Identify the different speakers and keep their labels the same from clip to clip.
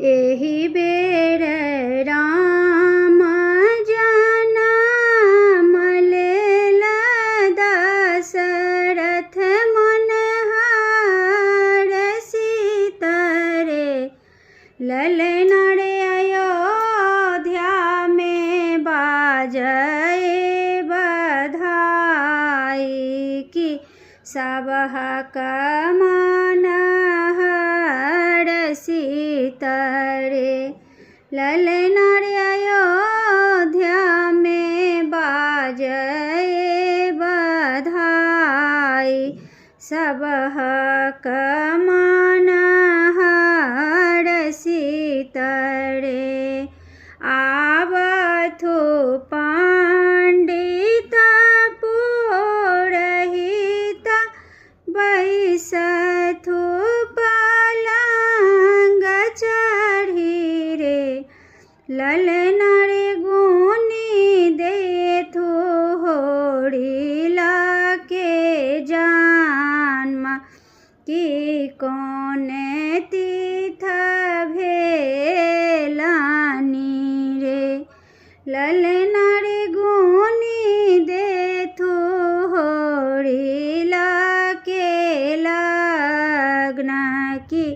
Speaker 1: एहि बेर राम जनम लेल दशरथ मन हरषित रे। ललन रे अयोध्या में बाजै बधाई की सबहक मन हरषित रे। ललन रे अयोध्या में बाजै बधाई सबहक मन हरषित रे। आवथु पंडित पुरोहित बैसथु पलंग चढ़ी रे। ललन रे गुनी देथु होरिला के जन्म की कोने तीर्थ भेलनी रे। ललन रे गुनी देथु होरिला के लग्न की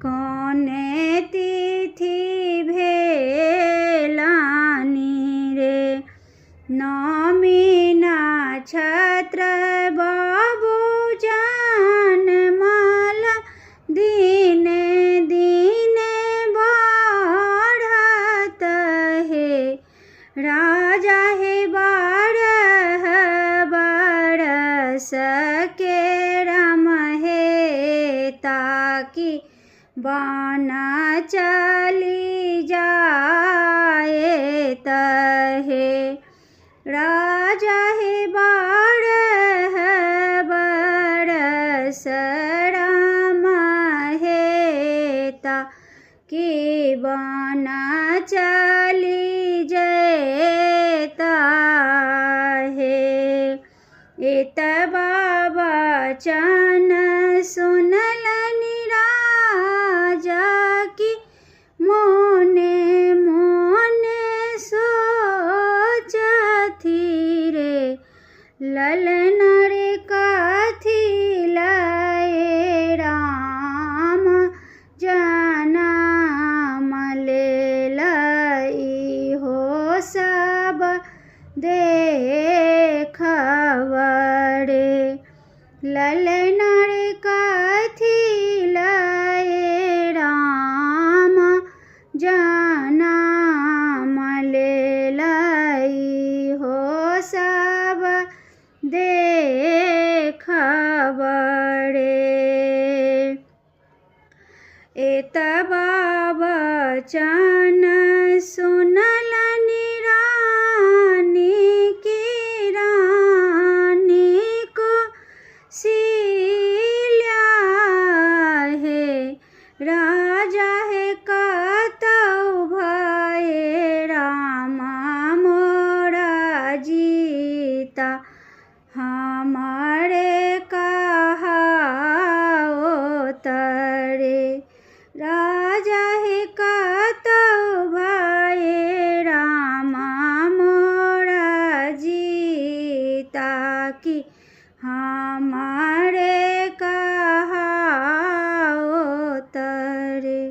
Speaker 1: कोने तिथि भेलनी रे। नवमी नक्षत्र बाबू जनमल दिने दिने बढ़त हे। राजा हे 12 बरस के राम हे ताकि बन चली जाए तहे। राजा हे 12 बरस राम हे ताकि बन चली जैता है। एतबा वचन सुनलनि राजा की मोने मोने सोचथि रे। ललन रे कथी लए राम जनम लेल इहो सब देखब रे। ललन रे कथी लए राम जनम लेल इहो सब देखब रे। एतबा वचन सुनलनि रानी की रानी कौशल्या हे। राजा हे कतौ भये राम मोरा जीता हमारे कहाओ तरे। राजा हे कतौ भये राम मोरा जीता कि हमारे कहाओ तरे।